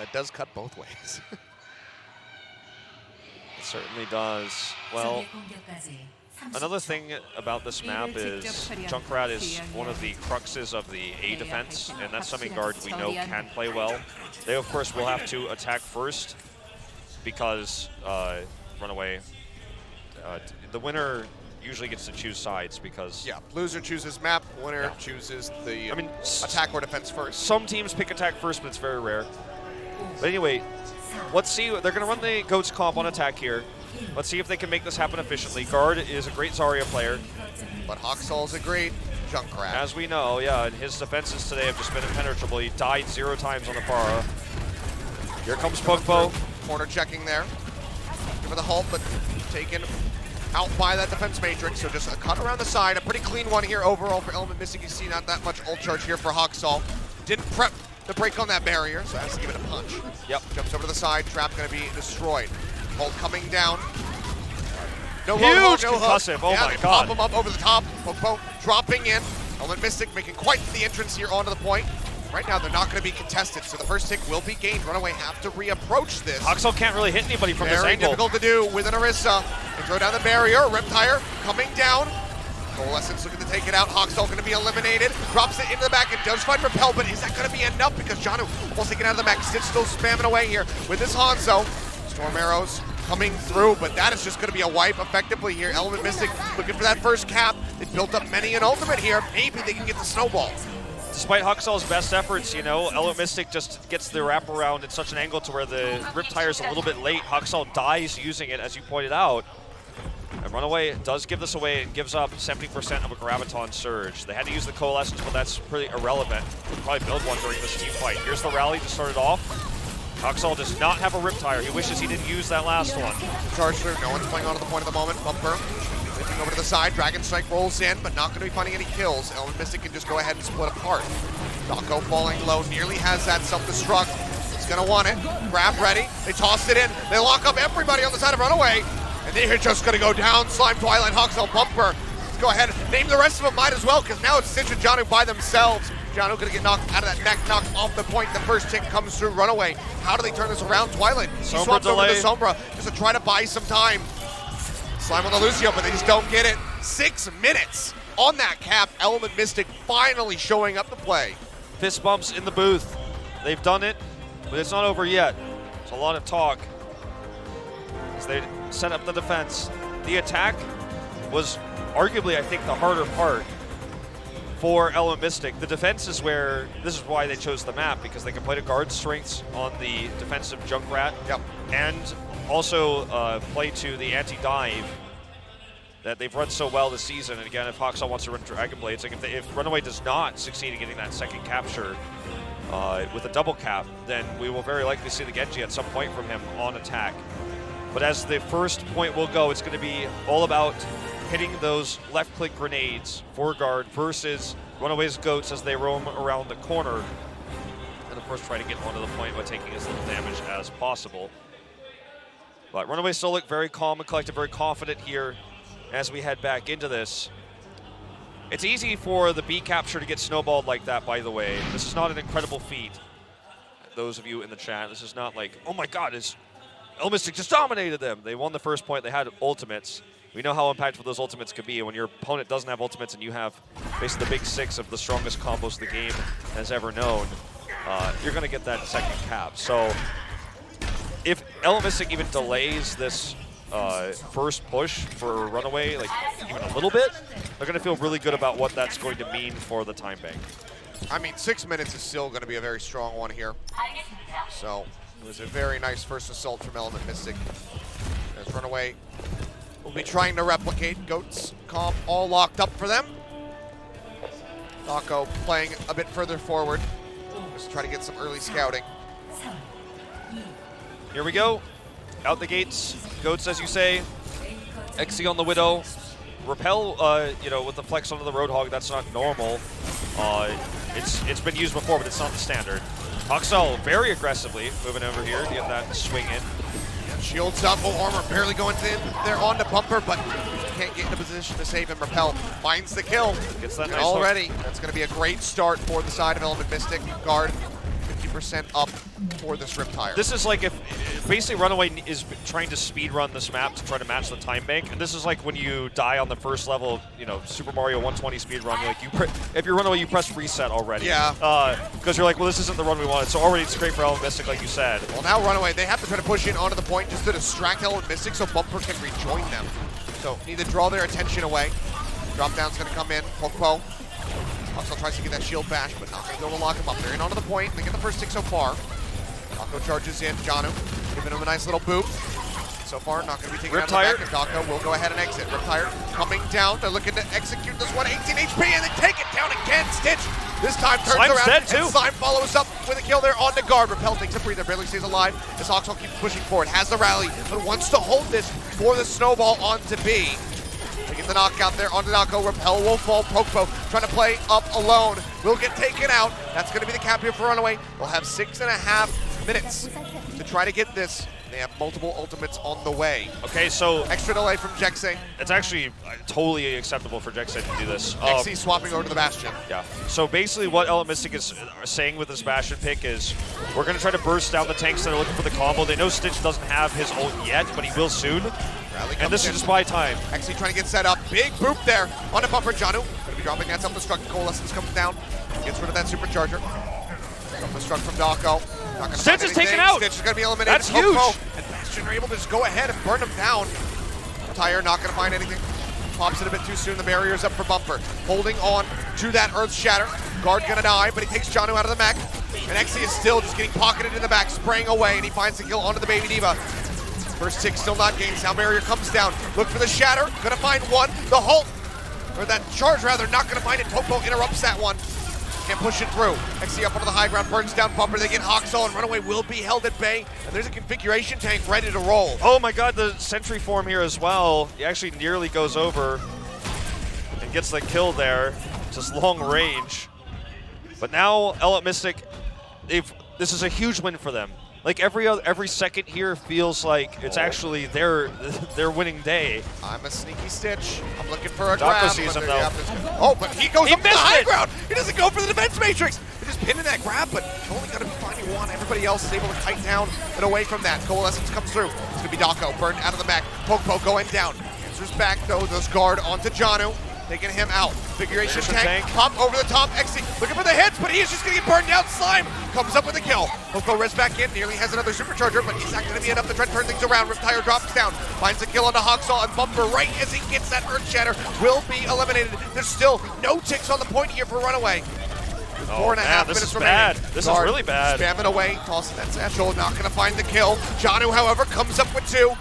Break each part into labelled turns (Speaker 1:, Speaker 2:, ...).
Speaker 1: That does cut both ways.
Speaker 2: It certainly does. Well, another thing about this map is Junkrat is one of the cruxes of the A defense, and that's something guard we know can play well. They, of course, will have to attack first because RunAway, the winner usually gets to choose sides because...
Speaker 1: Yeah, loser chooses map, winner chooses the attack or defense first.
Speaker 2: Some teams pick attack first, but it's very rare. But anyway, let's see. They're going to run the Goats comp on attack here. Let's see if they can make this happen efficiently. Guard is a great Zarya player.
Speaker 1: But Hawksall is a great Junkrat.
Speaker 2: As we know, yeah, and his defenses today have just been impenetrable. He died 0 times on the Pharah. Here comes Pugpo.
Speaker 1: Corner checking there. For the halt, but taken out by that defense matrix. So just a cut around the side. A pretty clean one here overall for Element Mystic. You see not that much ult charge here for Hawksall. Didn't prep the break on that barrier, so has to give it a punch.
Speaker 2: Yep.
Speaker 1: Jumps over to the side. Trap going to be destroyed. Ult coming down. No
Speaker 2: huge
Speaker 1: no
Speaker 2: concussive. Oh
Speaker 1: yeah,
Speaker 2: my
Speaker 1: Pop
Speaker 2: god.
Speaker 1: him up over the top. Pugpo dropping in. Element Mystic making quite the entrance here onto the point. Right now, they're not going to be contested, so the first tick will be gained. RunAway have to reapproach this.
Speaker 2: Hawksall can't really hit anybody from this angle.
Speaker 1: Very difficult to do with an Orisa. They throw down the barrier. Reptire coming down. Coalescence looking to take it out. Hawksall going to be eliminated. Drops it into the back and does find Repel, but is that going to be enough? Because Janu almost taken out of the back. Stitch still spamming away here with his Hanzo. Storm arrows coming through, but that is just going to be a wipe effectively here. Element Mystic looking for that first cap. They built up many an ultimate here. Maybe they can get the snowball.
Speaker 2: Despite Hawksall's best efforts, you know, Element Mystic just gets the wraparound in such an angle to where the Riptire's a little bit late. Hawksall dies using it, as you pointed out. And RunAway does give this away and gives up 70% of a Graviton Surge. They had to use the Coalescence, but that's pretty irrelevant. We'll probably build one during this team fight. Here's the rally to start it off. Hawksall does not have a Riptire. He wishes he didn't use that last one.
Speaker 1: Charge through. No one's playing onto the point at the moment. Bumper. Lifting over to the side. Dragon Strike rolls in, but not going to be finding any kills. Element Mystic can just go ahead and split apart. Dako falling low. Nearly has that self-destruct. He's going to want it. Grab ready. They toss it in. They lock up everybody on the side of RunAway. And they're just going to go down. Slime, Twilight, Hawksall, Bumper. Let's go ahead and name the rest of them. Might as well, because now it's Stitch and Janu by themselves. Janu going to get knocked out of that neck, knocked off the point. The first tick comes through RunAway. How do they turn this around? Twilight, he swaps over to Sombra just to try to buy some time. Slime on the Lucio, but they just don't get it. 6 minutes on that cap. Element Mystic finally showing up to play.
Speaker 2: Fist bumps in the booth. They've done it, but it's not over yet. It's a lot of talk as they set up the defense. The attack was arguably, I think, the harder part for Element Mystic. The defense is where, this is why they chose the map, because they can play to guard strengths on the defensive Junkrat.
Speaker 1: Yep.
Speaker 2: And also play to the anti-dive that they've run so well this season. And again, if Hawksall wants to run Dragon Blades, like if RunAway does not succeed in getting that second capture with a double cap, then we will very likely see the Genji at some point from him on attack. But as the first point will go, it's going to be all about hitting those left-click grenades for guard versus RunAway's Goats as they roam around the corner. And of course, try to get onto the point by taking as little damage as possible. But RunAway still look very calm and collected, very confident here as we head back into this. It's easy for the B capture to get snowballed like that, by the way. This is not an incredible feat. Those of you in the chat, this is not like, oh my god, Element Mystic just dominated them. They won the first point, they had ultimates. We know how impactful those ultimates could be, and when your opponent doesn't have ultimates and you have basically the big 6 of the strongest combos the game has ever known, you're going to get that second cap. So if Element Mystic even delays this first push for RunAway, like even a little bit, they're going to feel really good about what that's going to mean for the time bank.
Speaker 1: I mean, 6 minutes is still going to be a very strong one here. So it was a very nice first assault from Element Mystic. As RunAway will be trying to replicate Goats comp all locked up for them. Dako playing a bit further forward. Just try to get some early scouting.
Speaker 2: Here we go. Out the gates. Goats, as you say. XC on the Widow. Repel, you know, with the flex onto the Roadhog, that's not normal. It's been used before, but it's not the standard. Hawksall very aggressively moving over here to get that swing in.
Speaker 1: Shields up, full armor, barely going in there onto Bumper, but can't get in a position to save him. Repel finds the kill.
Speaker 2: Gets that
Speaker 1: and
Speaker 2: nice
Speaker 1: already. Hook. That's going to be a great start for the side of Element Mystic. Guard 50% up for this Riptire.
Speaker 2: This is like if basically Runaway is trying to speed run this map to try to match the time bank, and this is like when you die on the first level of Super Mario 120 speed run. Like if you're Runaway, you press reset already.
Speaker 1: Yeah.
Speaker 2: Because you're like, well, this isn't the run we wanted. So already it's great for Element Mystic, like you said.
Speaker 1: Well, now Runaway, they have to try to push in onto the point just to distract Element Mystic so Bumper can rejoin them. So need to draw their attention away. Drop down's gonna come in. Poke. Also tries to get that shield bash, but not gonna be able to lock him up. They're in onto the point. They get the first tick so far. Dako charges in. Janu giving him a nice little boot. So far, not gonna be taken out of the back, and Dako will go ahead and exit. Riptire coming down. They're looking to execute this one. 18 HP, and they take it down again. Stitch this time turns
Speaker 2: Slime's
Speaker 1: around,
Speaker 2: dead too.
Speaker 1: and Slime follows up with a kill there on the guard. Repel takes a breather, barely stays alive. This Oxel keeps pushing forward, has the rally, but wants to hold this for the snowball onto B. They get the knockout there onto Dako. Repel will fall. Pokpo trying to play up alone. Will get taken out. That's going to be the cap here for Runaway. They'll have 6.5 minutes to try to get this. They have multiple ultimates on the way.
Speaker 2: Okay, so
Speaker 1: Extra delay from Jexay.
Speaker 2: it's actually totally acceptable for Jexay to do this.
Speaker 1: Jexay swapping over to the Bastion.
Speaker 2: Yeah. So basically what Element Mystic is saying with this Bastion pick is we're going to try to burst down the tanks that are looking for the combo. They know Stitch doesn't have his ult yet, but he will soon. And this is just buy time.
Speaker 1: Actually trying to get set up. Big boop there on the Bumper. Janu going to be dropping that self-destruct. Coalescence comes down. Gets rid of that supercharger. Self-destruct from Dako.
Speaker 2: Stitch is taken out.
Speaker 1: Stitch is going to be eliminated.
Speaker 2: That's huge.
Speaker 1: And Bastion are able to just go ahead and burn him down. Tire not going to find anything. Pops it a bit too soon. The barrier's up for Bumper. Holding on to that Earth Shatter. Guard going to die, but he takes Janu out of the mech. And Exy is still just getting pocketed in the back, spraying away, and he finds the kill onto the Baby Diva. First tick still not gained. Sound barrier comes down. Look for the shatter. Gonna find one. The halt, or that charge rather, not gonna find it. Popo interrupts that one. Can't push it through. XC up onto the high ground, burns down Bumper. They get Hoxall, and Runaway will be held at bay. And there's a configuration tank ready to roll.
Speaker 2: Oh my god, the sentry form here as well. He actually nearly goes over and gets the kill there. Just long range. But now Element Mystic, this is a huge win for them. Like every second here feels like it's actually their winning day.
Speaker 1: I'm a sneaky Stitch. I'm looking for a
Speaker 2: Dako
Speaker 1: grab.
Speaker 2: sees him
Speaker 1: but
Speaker 2: though.
Speaker 1: Oh, but he goes
Speaker 2: He
Speaker 1: up to the
Speaker 2: missed
Speaker 1: high
Speaker 2: it.
Speaker 1: ground. He doesn't go for the defense matrix. They're just pinning that grab, but only gonna be finding one. Everybody else is able to kite down and away from that. Coalescence comes through. It's gonna be Dako burned out of the back. Poke going down. Answers back though. This guard onto Janu. Taking him out. Configuration tank. Pop over the top. Exy looking for the hits, but he is just going to get burned out. Slime comes up with a kill. Poco res back in. Nearly has another supercharger, but he's not going to be enough to try to turn things around. Riptire drops down. Finds a kill onto Hoxall, and Bumper right as he gets that Earth Shatter will be eliminated. There's still no ticks on the point here for Runaway. 4.5 minutes remaining.
Speaker 2: This is really bad.
Speaker 1: Spamming away. Tossing that satchel. Not going to find the kill. Janu, however, comes up with 2.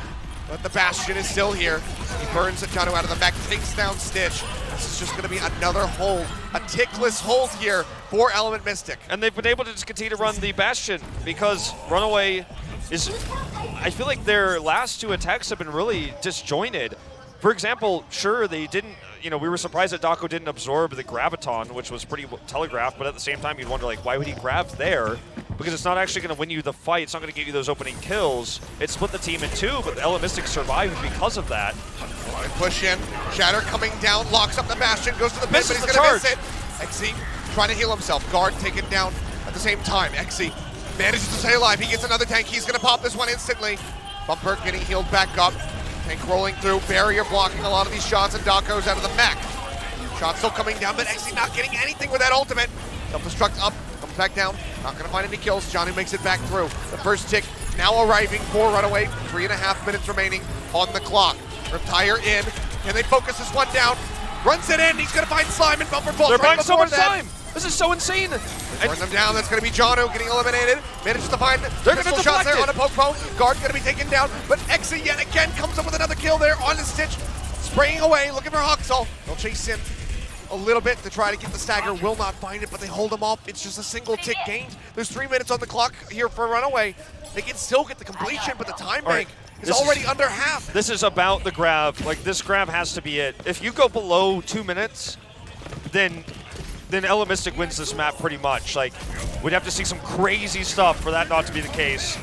Speaker 1: But the Bastion is still here. He burns Janu out of the back, takes down Stitch. This is just going to be another hold, a tickless hold here for Element Mystic.
Speaker 2: And they've been able to just continue to run the Bastion because Runaway is, I feel like their last 2 attacks have been really disjointed. For example, sure, they didn't, we were surprised that Dako didn't absorb the Graviton, which was pretty telegraphed, but at the same time, you'd wonder, like, why would he grab there? Because it's not actually going to win you the fight. It's not going to get you those opening kills. It split the team in 2, but the Element Mystic survived because of that.
Speaker 1: Push in. Shatter coming down, locks up the Bastion, goes to the pit, but he's going to miss it. Exy trying to heal himself. Guard taken down at the same time. Exy manages to stay alive. He gets another tank. He's going to pop this one instantly. Bumper getting healed back up. Tank rolling through. Barrier blocking a lot of these shots, and Dako's out of the mech. Shot still coming down, but Exy not getting anything with that ultimate. Self-destruct up. Comes back down. Not going to find any kills. Johnny makes it back through. The first tick now arriving for Runaway. 3.5 minutes remaining on the clock. Riptire in. Can they focus this one down? Runs it in. He's going to find Slime and Bumper falls.
Speaker 2: They're
Speaker 1: right
Speaker 2: buying so much
Speaker 1: that.
Speaker 2: time. This is so insane.
Speaker 1: Burn them down. That's going to be Janu getting eliminated. Manages to find pistol shots there on a Popo. Guard going to be taken down, but Exy yet again comes up with another kill there on the Stitch. Spraying away, looking for Hoxall. They'll chase in a little bit to try to get the stagger. Will not find it, but they hold him off. It's just a single tick gained. There's 3 minutes on the clock here for Runaway. They can still get the completion, but the time bank is already under half.
Speaker 2: This is about the grab. Like, this grab has to be it. If you go below 2 minutes, then Element Mystic wins this map pretty much. Like, we'd have to see some crazy stuff for that not to be the case.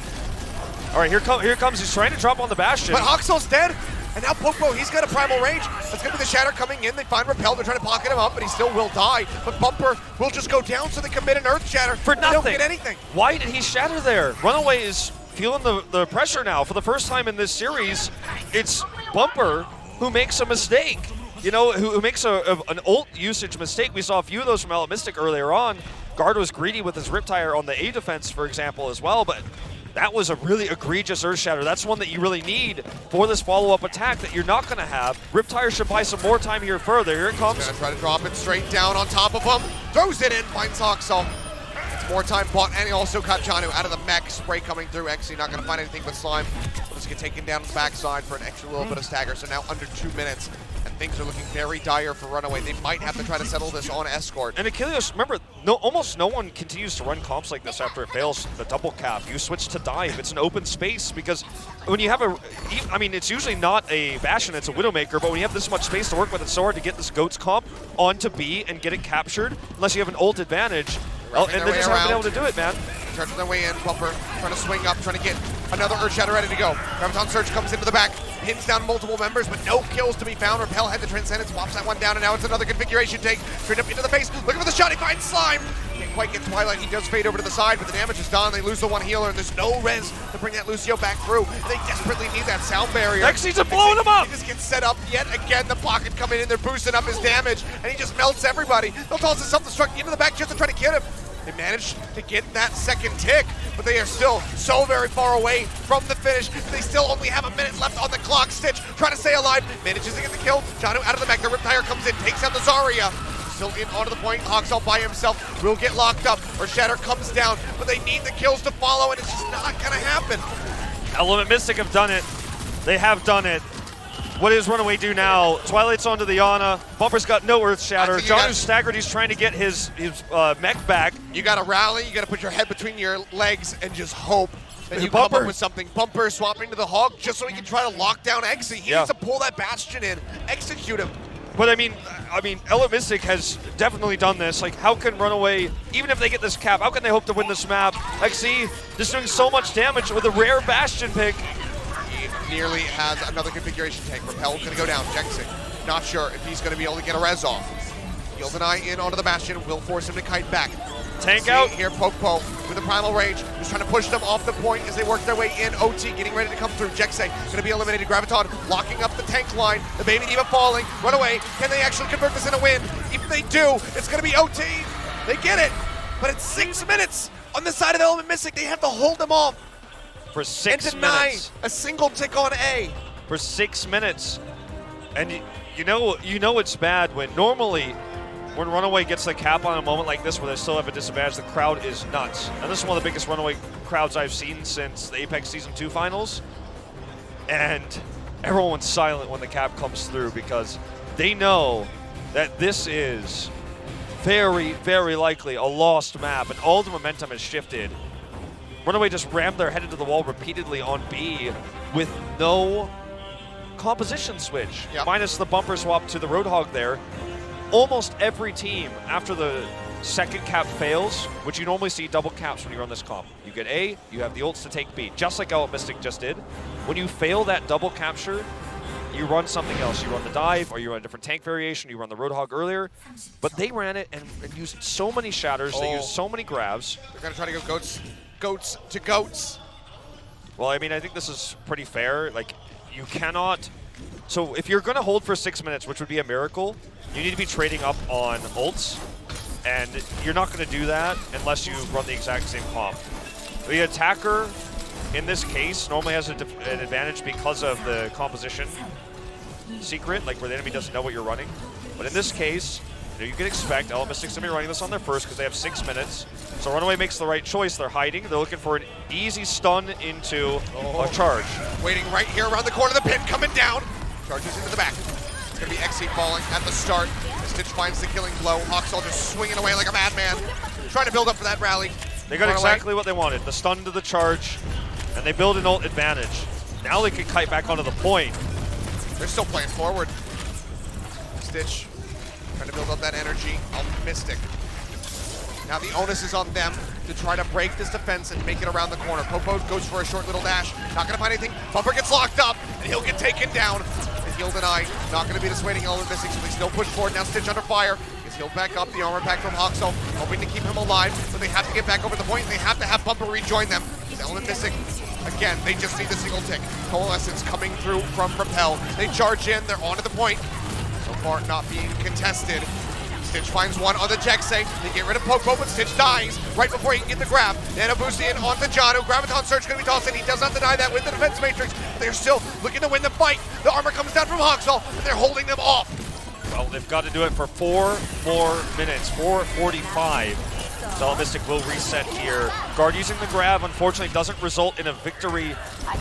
Speaker 2: All right, here comes. He's trying to drop on the Bastion.
Speaker 1: But Hoxall's dead. And now Popo, he's got a primal rage. That's going to be the Shatter coming in. They find Repel. They're trying to pocket him up, but he still will die. But Bumper will just go down, so they commit an Earth Shatter.
Speaker 2: For nothing.
Speaker 1: They don't get anything.
Speaker 2: Why did he shatter there? RunAway is feeling the pressure now. For the first time in this series, it's Bumper who makes a mistake. You know, who makes an ult usage mistake. We saw a few of those from Mystic earlier on. Guard was greedy with his Riptire on the A defense, for example, as well, but that was a really egregious Earth Shatter. That's one that you really need for this follow-up attack that you're not going to have. Riptire should buy some more time here further. Here it comes.
Speaker 1: Gonna try to drop it straight down on top of him. Throws it in, finds Hoxall. It's more time bought, and he also got Janu out of the mech. Spray coming through. XC not going to find anything but Slime. We'll just get taken down on the backside for an extra little bit of stagger. So now under 2 minutes. And things are looking very dire for RunAway. They might have to try to settle this on Escort.
Speaker 2: And Achilios, remember, almost no one continues to run comps like this after it fails the double cap. You switch to dive. It's an open space because when you have it's usually not a Bastion, it's a Widowmaker, but when you have this much space to work with, it's so hard to get this Goats comp onto B and get it captured unless you have an ult advantage. And they just haven't been able to do it, man.
Speaker 1: Charging their way in, Bumper trying to swing up, trying to get another Earth Shatter ready to go. Graviton Surge comes into the back, pins down multiple members, but no kills to be found. Repel had the Transcendence, swaps that one down, and now it's another configuration take. Straight up into the face, looking for the shot, he finds Slime. Can't quite get Twilight, he does fade over to the side, but the damage is done. They lose the one healer, and there's no res to bring that Lucio back through. They desperately need that sound barrier.
Speaker 2: Xy's blowing him up!
Speaker 1: He just gets set up yet again, the pocket coming in, they're boosting up his damage, and he just melts everybody. They'll toss his self-destruct into the back just to try to get him. They managed to get that second tick, but they are still so very far away from the finish. They still only have a minute left on the clock. Stitch trying to stay alive, manages to get the kill. Janu out of the mech, the Riptire comes in, takes out the Zarya. Still in onto the point, Hoxall by himself will get locked up, or Shatter comes down, but they need the kills to follow, and it's just not gonna happen.
Speaker 2: Element Mystic have done it. They have done it. What does RunAway do now? Twilight's onto the Ana. Bumper's got no Earth Shatter. Janu's staggered. He's trying to get his mech back.
Speaker 1: You got to rally. You got to put your head between your legs and just hope that you come up with something. Bumper swapping to the Hog just so he can try to lock down Exy. He needs to pull that Bastion in, execute him.
Speaker 2: But I mean, Element Mystic has definitely done this. Like, how can RunAway, even if they get this cap, how can they hope to win this map? Exy just doing so much damage with a rare Bastion pick.
Speaker 1: Nearly has another configuration tank. Repel gonna go down. Jexing, not sure if he's gonna be able to get a res off. Heals an eye in onto the Bastion, will force him to kite back.
Speaker 2: Tank out.
Speaker 1: Here, Popo with the primal rage, just trying to push them off the point as they work their way in. OT getting ready to come through. Jexing gonna be eliminated. Graviton locking up the tank line. The Baby Diva falling. RunAway. Can they actually convert this in a win? If they do, it's gonna be OT. They get it, but it's 6 minutes on the side of Element Mystic. They have to hold them off.
Speaker 2: For 6
Speaker 1: and deny
Speaker 2: minutes.
Speaker 1: A single tick on A.
Speaker 2: For 6 minutes. And you know it's bad when normally when RunAway gets the cap on a moment like this where they still have a disadvantage, the crowd is nuts. And this is one of the biggest RunAway crowds I've seen since the Apex Season 2 finals. And everyone's silent when the cap comes through because they know that this is very, very likely a lost map and all the momentum has shifted. RunAway just rammed their head into the wall repeatedly on B with no composition switch, minus the bumper swap to the Roadhog there. Almost every team, after the second cap fails, which you normally see double caps when you run this comp. You get A, you have the ults to take B, just like Element Mystic just did. When you fail that double capture, you run something else. You run the dive, or you run a different tank variation, you run the Roadhog earlier. But they ran it and used so many shatters, they used so many grabs.
Speaker 1: They're gonna try to go goats to goats.
Speaker 2: Well, I mean, I think this is pretty fair. Like, you cannot... So if you're going to hold for 6 minutes, which would be a miracle, you need to be trading up on ults, and you're not going to do that unless you run the exact same comp. The attacker, in this case, normally has an advantage because of the composition secret, like where the enemy doesn't know what you're running. But in this case, you can expect Element Mystic's going to be running this on their first because they have 6 minutes. So RunAway makes the right choice. They're hiding. They're looking for an easy stun into a charge.
Speaker 1: Waiting right here around the corner of the pin, coming down. Charges into the back. It's going to be XC falling at the start. Stitch finds the killing blow. Hoxall just swinging away like a madman. Trying to build up for that rally.
Speaker 2: They got exactly what they wanted. The stun to the charge, and they build an ult advantage. Now they can kite back onto the point.
Speaker 1: They're still playing forward. Stitch trying to build up that energy. Mystic. Now the onus is on them to try to break this defense and make it around the corner. Popo goes for a short little dash. Not going to find anything. Bumper gets locked up, and he'll get taken down. heal deny. Not going to be dissuading Element Missing, so they still push forward. Now Stitch under fire. Gets healed back up. The armor pack from Hoxel, hoping to keep him alive. So they have to get back over the point. They have to have Bumper rejoin them. Element Missing, again, they just need the single tick. Coalescence coming through from Repel. They charge in. They're onto the point. So far, not being contested. Stitch finds one on the Jexay. They get rid of Popo, but Stitch dies right before he can get the grab. Nano boost in onto Janu. Graviton Surge going to be tossed in. He does not deny that with the defense matrix. They're still looking to win the fight. The armor comes down from Hoxel, and they're holding them off.
Speaker 2: Well, they've got to do it for 4 more minutes, 4:45. So Mystic will reset here. Guard using the grab, unfortunately, doesn't result in a victory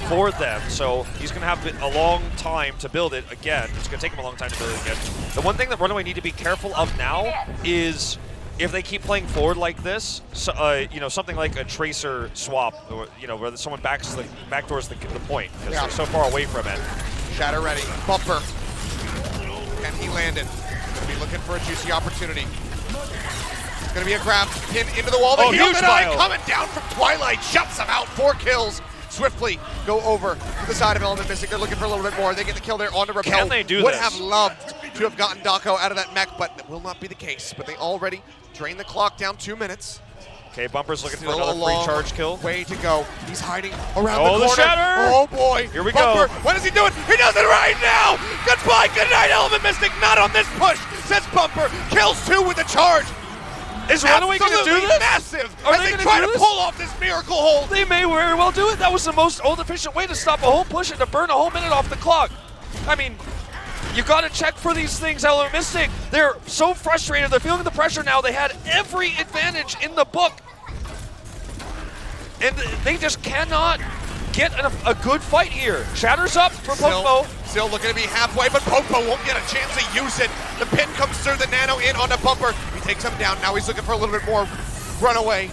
Speaker 2: for them. So he's going to have a long time to build it again. It's going to take him a long time to build it again. The one thing that RunAway need to be careful of now is if they keep playing forward like this, so, you know, something like a tracer swap, or, you know, where someone backdoors the point because they're so far away from it.
Speaker 1: Shatter ready. Bumper. And he landed. Going to be looking for a juicy opportunity. It's going to be a grab. Pin into the wall. The heal deny coming down from Twilight. Shuts him out. 4 kills. Swiftly go over to the side of Element Mystic. They're looking for a little bit more. They get the kill there on the Repel.
Speaker 2: Can they do
Speaker 1: Would
Speaker 2: this?
Speaker 1: have loved to have gotten Dako out of that mech, but that will not be the case. But they already drained the clock down 2 minutes.
Speaker 2: Okay, Bumper's looking for
Speaker 1: Still
Speaker 2: another free charge kill.
Speaker 1: Way to go. He's hiding around
Speaker 2: Oh,
Speaker 1: the corner.
Speaker 2: the shatter!
Speaker 1: Oh boy.
Speaker 2: Here we
Speaker 1: Bumper,
Speaker 2: go.
Speaker 1: what is he doing? He does it right now. Goodbye, good night, Element Mystic. Not on this push. Says Bumper. Kills 2 with a charge.
Speaker 2: Is RunAway going to do this?
Speaker 1: Massive.
Speaker 2: Are
Speaker 1: as
Speaker 2: they
Speaker 1: they
Speaker 2: gonna
Speaker 1: try
Speaker 2: do
Speaker 1: to
Speaker 2: this?
Speaker 1: pull off this miracle hold.
Speaker 2: They may very well do it. That was the most efficient way to stop a whole push and to burn a whole minute off the clock. I mean, you got to check for these things, Element Mystic. They're so frustrated. They're feeling the pressure now. They had every advantage in the book. And they just cannot get a good fight here. Shatter's up for Popo.
Speaker 1: Still looking to be halfway, but Popo won't get a chance to use it. The pin comes through, the nano in on the Bumper. He takes him down. Now he's looking for a little bit more. RunAway.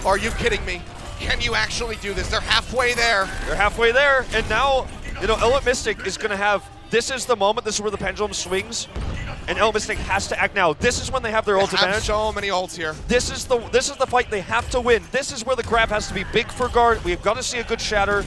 Speaker 1: Are you kidding me? Can you actually do this? They're halfway there.
Speaker 2: They're halfway there, and now, you know, Element Mystic is going to have, this is the moment, this is where the pendulum swings, and Element Mystic has to act now. This is when they have their ult advantage.
Speaker 1: So many ults here.
Speaker 2: This is the fight they have to win. This is where the grab has to be big for guard. We've got to see a good shatter,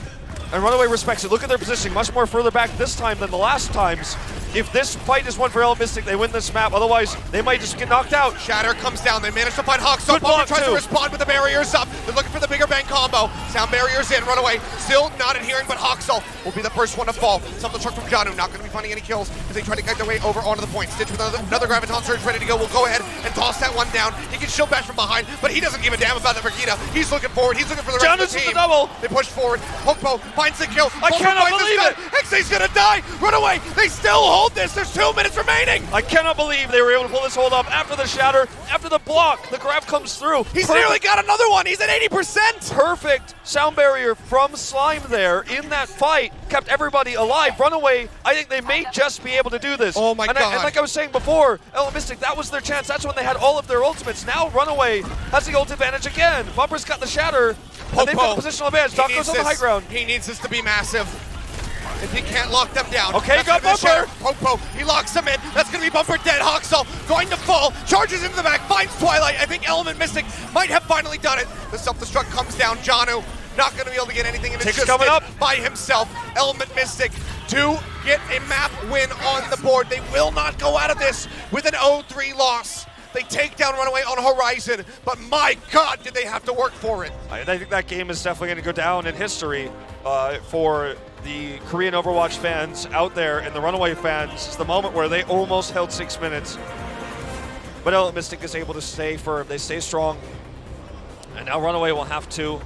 Speaker 2: and RunAway respects it. Look at their positioning, much more further back this time than the last times. If this fight is one for Element Mystic, they win this map. Otherwise, they might just get knocked out.
Speaker 1: Shatter comes down. They manage to find Hoxel.
Speaker 2: Good block,
Speaker 1: tries
Speaker 2: too.
Speaker 1: to respond with the barriers up. They're looking for the bigger bang combo. Sound barriers in. RunAway still not adhering, but Hoxel will be the first one to fall. Something truck from Janu. Not going to be finding any kills as they try to guide their way over onto the point. Stitch with another Graviton Surge ready to go. Will go ahead and toss that one down. He can shield bash from behind, but he doesn't give a damn about the Brigida. He's looking forward. He's looking for the rest
Speaker 2: Janus
Speaker 1: of the
Speaker 2: with
Speaker 1: team.
Speaker 2: the double.
Speaker 1: They push forward. Popo finds the kill.
Speaker 2: I cannot believe it.
Speaker 1: Hexay's going to die. RunAway. They still hold this. There's 2 minutes remaining.
Speaker 2: I cannot believe they were able to pull this hold off after the shatter, after the block. The grab comes through.
Speaker 1: He's nearly got another one. He's at 80%.
Speaker 2: Perfect sound barrier from Slime there in that fight. Kept everybody alive. RunAway, I think they may just be able to do this.
Speaker 1: Oh my God.
Speaker 2: And like I was saying before, Element Mystic, that was their chance. That's when they had all of their ultimates. Now RunAway has the ult advantage again. Bumper's got the shatter. And they've got the positional advantage. Doc goes on the high ground.
Speaker 1: He needs this to be massive. If he can't lock them down.
Speaker 2: Okay, got Bumper.
Speaker 1: Popo, he locks them in. That's going to be Bumper dead. Hoxel going to fall. Charges into the back. Finds Twilight. I think Element Mystic might have finally done it. The self-destruct comes down. Janu not going to be able to get anything. And it's just
Speaker 2: coming up
Speaker 1: by himself. Element Mystic to get a map win on the board. They will not go out of this with an 0-3 loss. They take down RunAway on Horizon, but my God, did they have to work for it.
Speaker 2: I think that game is definitely going to go down in history for the Korean Overwatch fans out there and the RunAway fans. It's the moment where they almost held 6 minutes. But Element Mystic is able to stay firm. They stay strong. And now RunAway will have to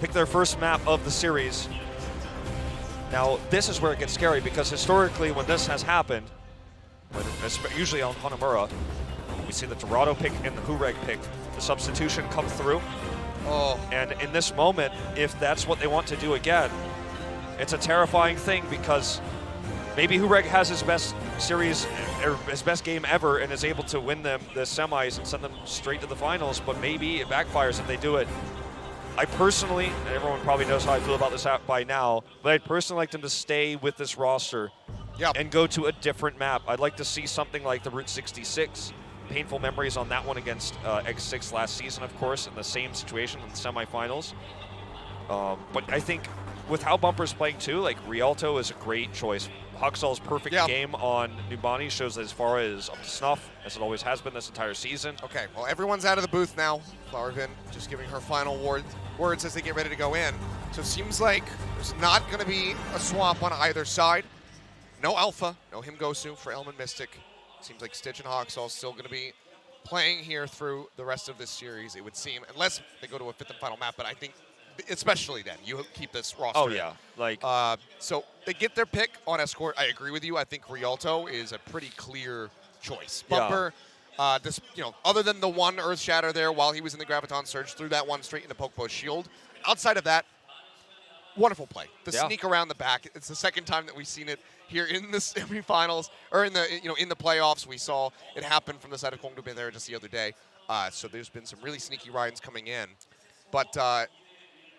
Speaker 2: pick their first map of the series. Now, this is where it gets scary because historically when this has happened, usually on Hanamura, we see the Dorado pick and the Hureg pick, the substitution come through.
Speaker 1: Oh.
Speaker 2: And in this moment, if that's what they want to do again, it's a terrifying thing because maybe Hureg has his best series, or his best game ever, and is able to win them the semis and send them straight to the finals, but maybe it backfires if they do it. I personally, and everyone probably knows how I feel about this by now, but I'd personally like them to stay with this roster and go to a different map. I'd like to see something like the Route 66. Painful memories on that one against X6 last season, of course, in the same situation in the semifinals. But I think with how Bumper's playing too, like Rialto is a great choice. Hoxall's perfect
Speaker 1: Yeah.
Speaker 2: game on Numbani shows that his Pharah is up to snuff, as it always has been this entire season.
Speaker 1: Okay, well, everyone's out of the booth now. Flowervin just giving her final words as they get ready to go in. So it seems like there's not going to be a swap on either side. No Alpha, no Himgosu for Elm and Mystic. Seems like Stitch and Hoxall still going to be playing here through the rest of this series, it would seem, unless they go to a 5th and final map, but I think especially then, you keep this roster.
Speaker 2: Oh, yeah. Like,
Speaker 1: so they get their pick on Escort. I agree with you. I think Rialto is a pretty clear choice. Bumper, this, other than the one Earth Shatter there while he was in the Graviton Surge, threw that one straight into Pokepo's shield. Outside of that, wonderful play. The sneak around the back. It's the second time that we've seen it here in the semifinals, or in the in the playoffs. We saw it happen from the side of Kongdubin there just the other day. So there's been some really sneaky rides coming in. But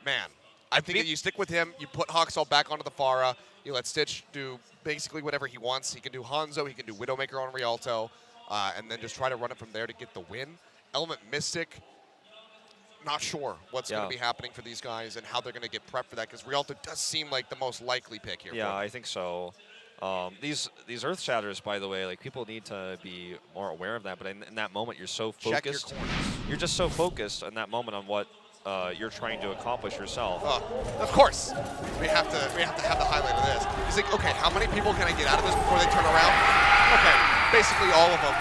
Speaker 1: man, I think that you stick with him. You put Hoxall back onto the Pharah. You let Stitch do basically whatever he wants. He can do Hanzo. He can do Widowmaker on Rialto. And then just try to run it from there to get the win. Element Mystic, not sure what's going to be happening for these guys and how they're going to get prepped for that, because Rialto does seem like the most likely pick here.
Speaker 2: Yeah, I think so. These Earth Shatters, by the way, like, people need to be more aware of that. But in that moment, you're so focused.
Speaker 1: Check your corners.
Speaker 2: You're just so focused in that moment on what you're trying to accomplish yourself.
Speaker 1: Of course, we have to have the highlight of this. He's like, okay, how many people can I get out of this before they turn around? Okay, basically all of them.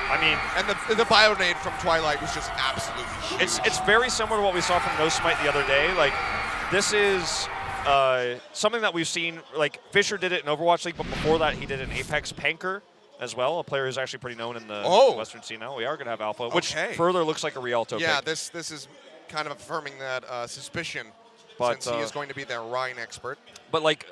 Speaker 2: I mean,
Speaker 1: and the Bionade from Twilight was just absolutely huge.
Speaker 2: It's very similar to what we saw from No Smite the other day. Like, this is something that we've seen. Like, Fisher did it in Overwatch League, but before that he did it in Apex. Panker as well, a player who's actually pretty known in the Western scene now. We are going to have Alpha, which further looks like a Rialto pick.
Speaker 1: This is kind of affirming that suspicion, since he is going to be their Rhine expert.
Speaker 2: But like,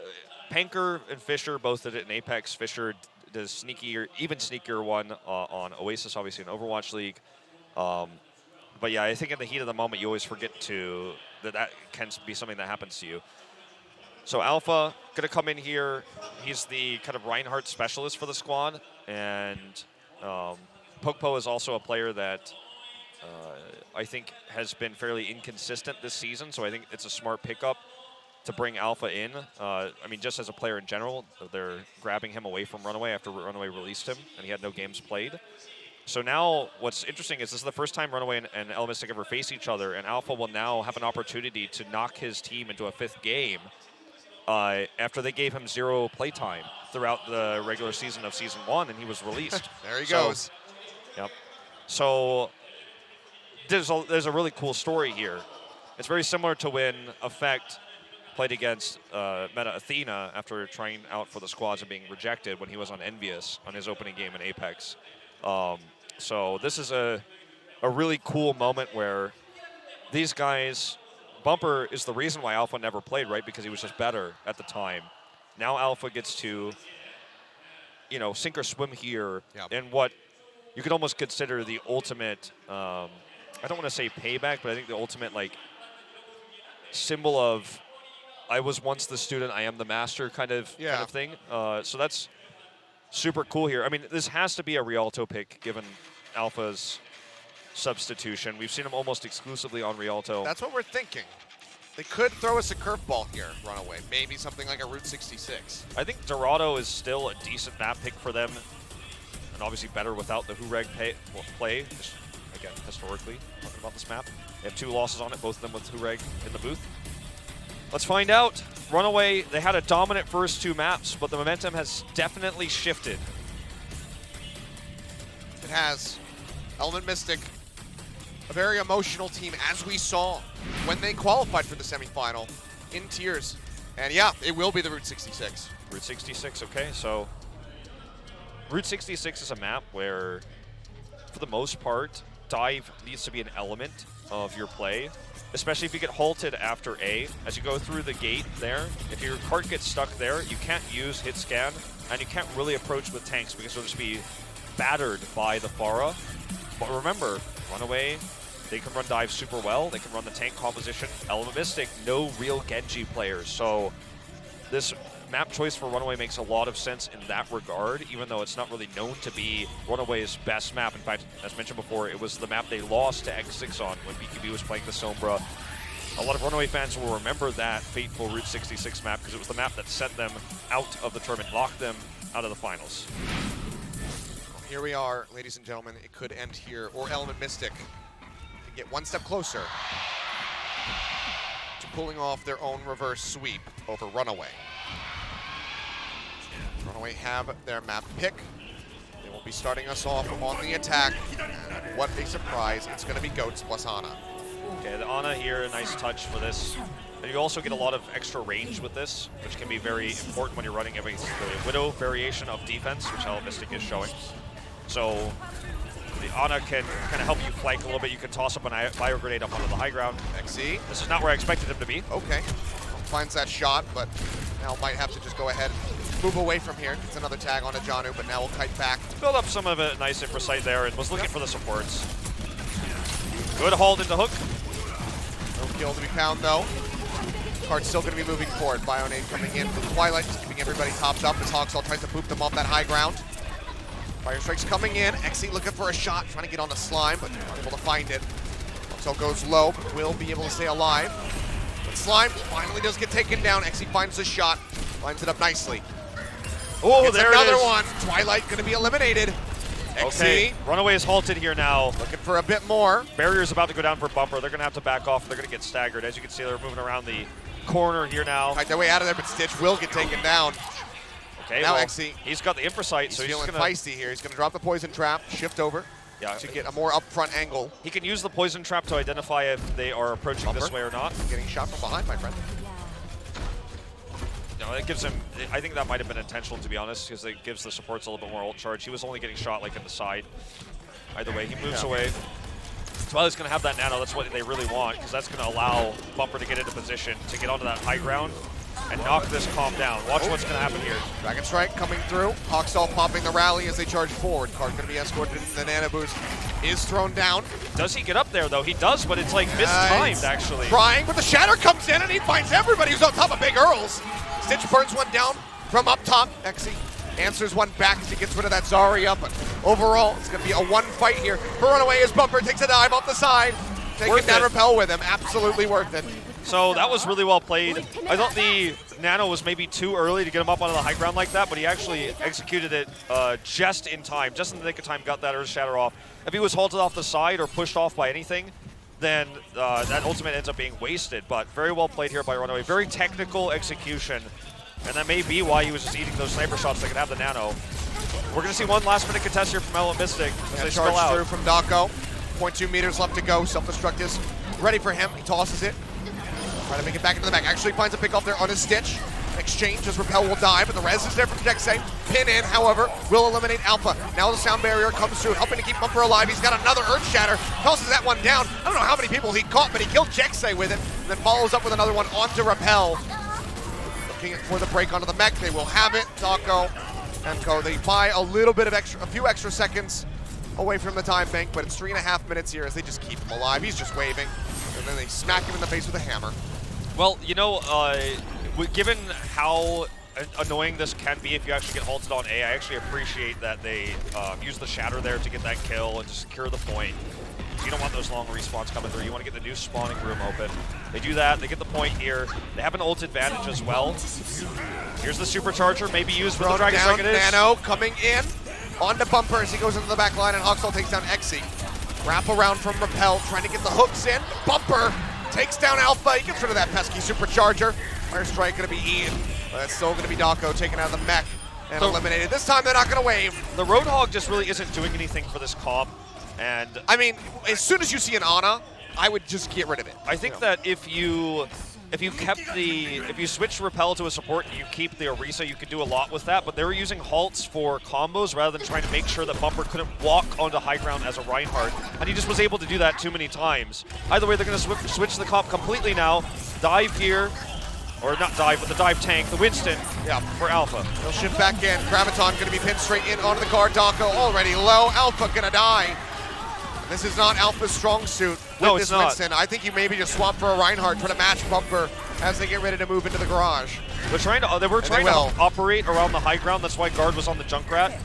Speaker 2: Panker and Fisher both did it in Apex. Fisher does sneakier, even sneakier one on Oasis, obviously in Overwatch League. But yeah, I think in the heat of the moment, you always forget that can be something that happens to you. So Alpha going to come in here. He's the kind of Reinhardt specialist for the squad, and Pokepo is also a player that I think has been fairly inconsistent this season, so I think it's a smart pickup to bring Alpha in. I mean, just as a player in general, they're grabbing him away from RunAway after RunAway released him, and he had no games played. So now what's interesting is this is the first time RunAway and Elmistic ever face each other, and Alpha will now have an opportunity to knock his team into a 5th game after they gave him 0 playtime throughout the regular season of Season 1, and he was released.
Speaker 1: There he goes.
Speaker 2: Yep. So there's a really cool story here. It's very similar to when Effect played against Meta Athena after trying out for the squads and being rejected when he was on Envious on his opening game in Apex. So this is a really cool moment where these guys, Bumper is the reason why Alpha never played, right? Because he was just better at the time. Now Alpha gets to, sink or swim here in what you could almost consider the ultimate, I don't want to say payback, but I think the ultimate, like, symbol of I was once the student, I am the master kind of thing. So that's super cool here. I mean, this has to be a Rialto pick given Alpha's substitution. We've seen him almost exclusively on Rialto.
Speaker 1: That's what we're thinking. They could throw us a curveball here, RunAway. Maybe something like a Route 66.
Speaker 2: I think Dorado is still a decent map pick for them, and obviously better without the Hureg play. Just, again, historically, talking about this map. They have 2 losses on it, both of them with Hureg in the booth. Let's find out. RunAway, they had a dominant first 2 maps, but the momentum has definitely shifted.
Speaker 1: It has. Element Mystic, a very emotional team, as we saw when they qualified for the semifinal in Tears. And yeah, it will be the Route 66.
Speaker 2: Route 66, okay. So Route 66 is a map where, for the most part, dive needs to be an element of your play, especially if you get halted after A. As you go through the gate there, if your cart gets stuck there, you can't use hit scan, and you can't really approach with tanks because you'll just be battered by the Pharah. But remember, RunAway, they can run dive super well. They can run the tank composition. Element Mystic, no real Genji players. So this map choice for RunAway makes a lot of sense in that regard, even though it's not really known to be RunAway's best map. In fact, as mentioned before, it was the map they lost to X6 on when BKB was playing the Sombra. A lot of RunAway fans will remember that fateful Route 66 map because it was the map that sent them out of the tournament, locked them out of the finals.
Speaker 1: Here we are, ladies and gentlemen. It could end here, or Element Mystic can get one step closer to pulling off their own reverse sweep over RunAway. RunAway have their map pick. They will be starting us off on the attack. And what a surprise, it's going to be Goats plus Ana.
Speaker 2: Okay, the Ana here, a nice touch for this. And you also get a lot of extra range with this, which can be very important when you're running against the Widow variation of defense, which Element Mystic is showing. So the Ana can kind of help you flank a little bit. You can toss up an bio grenade up onto the high ground.
Speaker 1: XC.
Speaker 2: This is not where I expected him to be.
Speaker 1: Okay. Finds that shot, but now might have to just go ahead and move away from here. Gets another tag on Ajanu, but now we'll kite back.
Speaker 2: Build up some of a nice infra sight there and was looking for the supports. Good hold into hook.
Speaker 1: No kill to be found though. Card's still going to be moving forward. Bionade coming in from Twilight, just keeping everybody topped up as Hawksall tries to boop them off that high ground. Fire Strike's coming in. XE looking for a shot, trying to get on the slime, but not able to find it. Hawksall goes low, but will be able to stay alive. But Slime finally does get taken down. XE finds the shot, lines it up nicely.
Speaker 2: Oh,
Speaker 1: Gets
Speaker 2: there
Speaker 1: another
Speaker 2: it is.
Speaker 1: one. Twilight going to be eliminated.
Speaker 2: Okay, RunAway is halted here now.
Speaker 1: Looking for a bit more.
Speaker 2: Barrier's about to go down for Bumper. They're going to have to back off. They're going to get staggered. As you can see, they're moving around the corner here now.
Speaker 1: Fight their way out of there, but Stitch will get taken down.
Speaker 2: Okay,
Speaker 1: Now
Speaker 2: well,
Speaker 1: XE.
Speaker 2: he's got the infra sight,
Speaker 1: He's
Speaker 2: so he's
Speaker 1: feeling
Speaker 2: going to...
Speaker 1: feisty here. He's going to drop the poison trap, shift over to get a more upfront angle.
Speaker 2: He can use the poison trap to identify if they are approaching
Speaker 1: Bumper.
Speaker 2: this way or not.
Speaker 1: Getting shot from behind, my friend.
Speaker 2: No, it gives him... I think that might have been intentional, to be honest, because it gives the supports a little bit more ult charge. He was only getting shot like in the side. Either way, he moves away. Twilight's going to have that nano. That's what they really want, because that's going to allow Bumper to get into position to get onto that high ground and knock this comp down. Watch what's going to happen here.
Speaker 1: Dragon Strike coming through. Hawksall popping the rally as they charge forward. Card going to be escorted into the nano boost. Is thrown down.
Speaker 2: Does he get up there, though? He does, but it's like mistimed, actually.
Speaker 1: Trying, but the Shatter comes in and he finds everybody who's on top of Big Earls. Stitch burns one down from up top. XE answers one back as he gets rid of that Zarya, but overall, it's going to be a one fight here. For RunAway as Bumper takes a dive off the side. Taking down Repel with him. Absolutely worth it.
Speaker 2: So that was really well played. I thought the nano was maybe too early to get him up onto the high ground like that, but he actually executed it just in time, just in the nick of time, got that Earth Shatter off. If he was halted off the side or pushed off by anything, then that ultimate ends up being wasted. But very well played here by RunAway. Very technical execution, and that may be why he was just eating those sniper shots that could have the nano. We're going to see one last-minute contest here from Element Mystic as they spill
Speaker 1: charge
Speaker 2: out.
Speaker 1: through from Dako. 0.2 meters left to go. Self-destruct is ready for him. He tosses it. Trying to make it back into the back. Actually finds a pick off there on his Stitch. Exchange as Repel will die, but the res is there from Jexay. Pin in, however, will eliminate Alpha. Now the sound barrier comes through, helping to keep Bumper alive. He's got another Earth Shatter. Tosses that one down. I don't know how many people he caught, but he killed Jexay with it. And then follows up with another one onto Repel. Looking for the break onto the mech. They will have it. Dako and Co. They buy a little bit of a few extra seconds away from the time bank, but it's 3.5 minutes here as they just keep him alive. He's just waving, and then they smack him in the face with a hammer.
Speaker 2: Well, you know, given how annoying this can be if you actually get halted on A, I actually appreciate that they use the Shatter there to get that kill and to secure the point. You don't want those long respawns coming through. You want to get the new spawning room open. They do that. They get the point here. They have an ult advantage as well. Here's the supercharger, maybe used with the Dragon Strike. It is.
Speaker 1: Nano coming in onto Bumper as he goes into the back line, and Hawksall takes down XE. Wrap around from Repel, trying to get the hooks in. Bumper takes down Alpha. He gets rid of that pesky supercharger. Fire Strike going to be Ian, but that's still going to be Dako taking out the mech and eliminated. This time they're not going to wave.
Speaker 2: The Roadhog just really isn't doing anything for this comp. And
Speaker 1: I mean, as soon as you see an Ana, I would just get rid of it.
Speaker 2: I think that if you switch Repel to a support and you keep the Orisa, you can do a lot with that, but they were using halts for combos rather than trying to make sure that Bumper couldn't walk onto high ground as a Reinhardt, and he just was able to do that too many times. Either way, they're going to switch the comp completely now. Dive here, or not dive, but the dive tank, the Winston for Alpha.
Speaker 1: They'll shift back in. Graviton going to be pinned straight in onto the card. Dako already low. Alpha going to die. This is not Alpha's strong suit with this Winston. I think you maybe just swap for a Reinhardt, try to match Bumper as they get ready to move into the garage.
Speaker 2: They were trying to operate around the high ground. That's why Guard was on the Junkrat.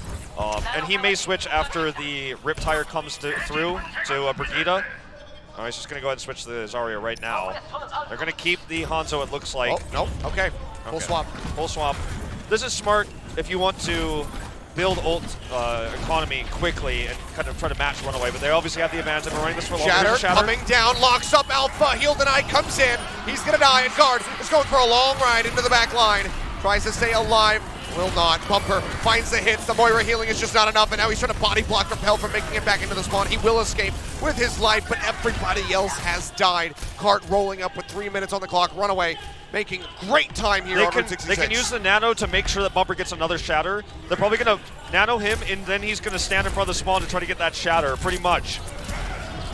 Speaker 2: And he may switch after the Riptire comes through to Brigida. Oh, he's just going to go ahead and switch to the Zarya right now. They're going to keep the Hanzo, it looks like.
Speaker 1: Oh, nope. Okay. Full swap.
Speaker 2: Full swap. This is smart if you want to build ult economy quickly and kind of try to match RunAway, but they obviously have the advantage. They've been running this for a long time.
Speaker 1: Shatter coming down, locks up Alpha. Heal denied, comes in. He's going to die, and Guard is going for a long ride into the back line. Tries to stay alive. Will not. Bumper finds the hits. The Moira healing is just not enough, and now he's trying to body block Repel from making it back into the spawn. He will escape with his life, but everybody else has died. Cart rolling up with 3 minutes on the clock. RunAway making great time here on Route 66.
Speaker 2: They can use the nano to make sure that Bumper gets another shatter. They're probably going to nano him, and then he's going to stand in front of the spawn to try to get that shatter, pretty much.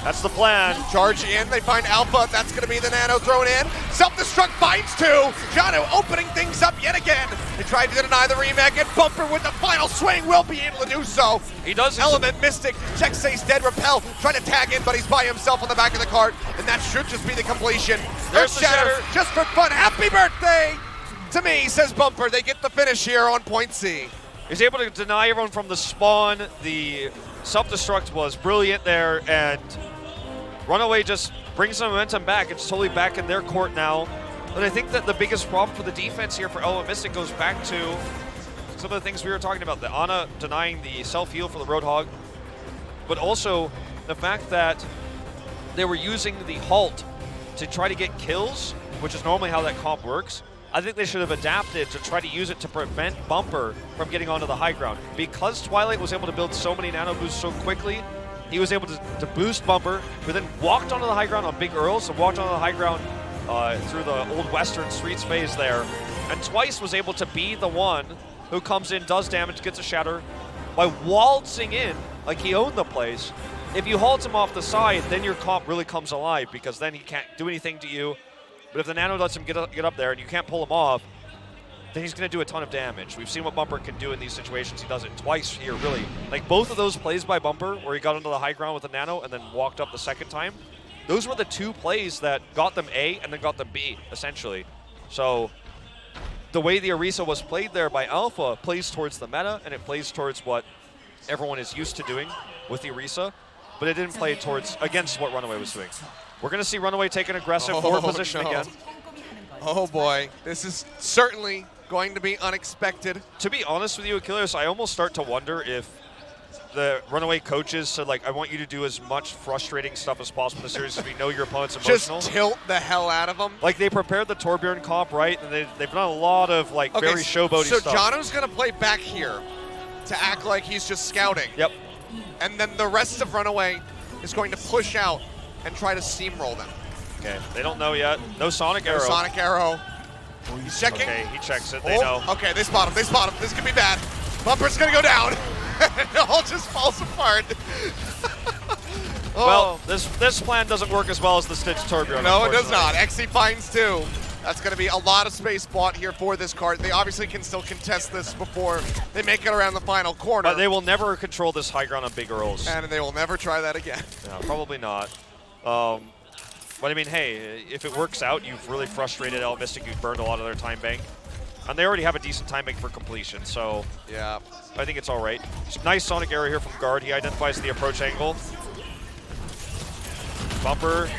Speaker 2: That's the plan.
Speaker 1: Charge in, they find Alpha, that's gonna be the nano thrown in. Self-destruct finds two. Jano opening things up yet again. They tried to deny the remake, and Bumper with the final swing will be able to do so.
Speaker 2: He does.
Speaker 1: Element, Mystic, check stays dead, Repel, trying to tag in, but he's by himself on the back of the cart, and that should just be the completion. There's Shatter, just for fun. Happy birthday to me, says Bumper. They get the finish here on point C.
Speaker 2: He's able to deny everyone from the spawn. The self-destruct was brilliant there, and RunAway just brings the momentum back. It's totally back in their court now. And I think that the biggest problem for the defense here for Element Mystic goes back to some of the things we were talking about. The Ana denying the self-heal for the Roadhog, but also the fact that they were using the halt to try to get kills, which is normally how that comp works. I think they should have adapted to try to use it to prevent Bumper from getting onto the high ground. Because Twilight was able to build so many nano boosts so quickly, he was able to boost Bumper, who then walked onto the high ground on Big Earl, so walked onto the high ground through the old Western Streets phase there, and twice was able to be the one who comes in, does damage, gets a shatter, by waltzing in like he owned the place. If you halt him off the side, then your comp really comes alive, because then he can't do anything to you. But if the nano lets him get up there and you can't pull him off, then he's going to do a ton of damage. We've seen what Bumper can do in these situations. He does it twice here, really. Like both of those plays by Bumper, where he got into the high ground with the nano and then walked up the second time, those were the two plays that got them A and then got them B, essentially. So the way the Orisa was played there by Alpha plays towards the meta, and it plays towards what everyone is used to doing with the Orisa, but it didn't play towards against what RunAway was doing. We're going to see RunAway take an aggressive forward position again.
Speaker 1: Oh boy, this is certainly going to be unexpected.
Speaker 2: To be honest with you, Achilios, I almost start to wonder if the RunAway coaches said, like, I want you to do as much frustrating stuff as possible in the series because we know your opponent's emotional.
Speaker 1: Just tilt the hell out of them.
Speaker 2: Like, they prepared the Torbjorn comp, right? And they've done a lot of, like, very showboaty stuff.
Speaker 1: So Jono's going to play back here to act like he's just scouting.
Speaker 2: Yep.
Speaker 1: And then the rest of RunAway is going to push out and try to steamroll them.
Speaker 2: Okay, they don't know yet. No Sonic Arrow.
Speaker 1: No Sonic Arrow. He's checking.
Speaker 2: Okay, he checks it. They know.
Speaker 1: Okay, they spot him. They spot him. This could be bad. Bumper's going to go down. It all just falls apart.
Speaker 2: Well, this plan doesn't work as well as the Stitch Torbjorn.
Speaker 1: No, it does not. XC finds two. That's going to be a lot of space bought here for this card. They obviously can still contest this before they make it around the final corner.
Speaker 2: But they will never control this high ground on Big Earls.
Speaker 1: And they will never try that again.
Speaker 2: No, probably not. But I mean, hey, if it works out, you've really frustrated Element Mystic. You've burned a lot of their time bank. And they already have a decent time bank for completion, so
Speaker 1: yeah,
Speaker 2: I think it's all right. Nice Sonic Arrow here from Guard. He identifies the approach angle. Bumper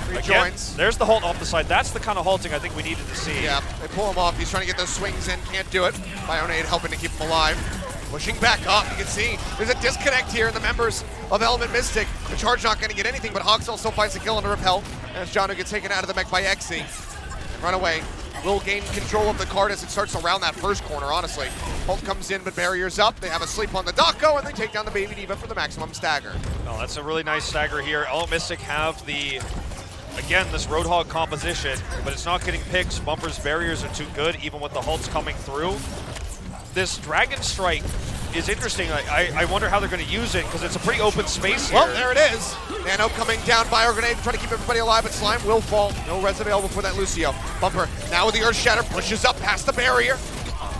Speaker 2: rejoins. There's the halt off the side. That's the kind of halting I think we needed to see.
Speaker 1: Yeah, they pull him off. He's trying to get those swings in. Can't do it. Bionade helping to keep him alive. Pushing back up. You can see there's a disconnect here in the members of Element Mystic. The charge not going to get anything, but Hoxel still finds the kill on the Repel as Jono gets taken out of the mech by XC. And RunAway will gain control of the card as it starts around that first corner, honestly. Bolt comes in, but barriers up. They have a sleep on the Dako, and they take down the Baby Diva for the maximum stagger.
Speaker 2: Oh, that's a really nice stagger here. Element Mystic have again, this Roadhog composition, but it's not getting picks. Bumper's barriers are too good, even with the halts coming through. This Dragon Strike is interesting. I wonder how they're going to use it, because it's a pretty open space here.
Speaker 1: Well, there it is. Nano coming down, Bio Grenade, trying to keep everybody alive, but Slime will fall. No res available for that Lucio. Bumper, now with the Earth Shatter, pushes up past the barrier.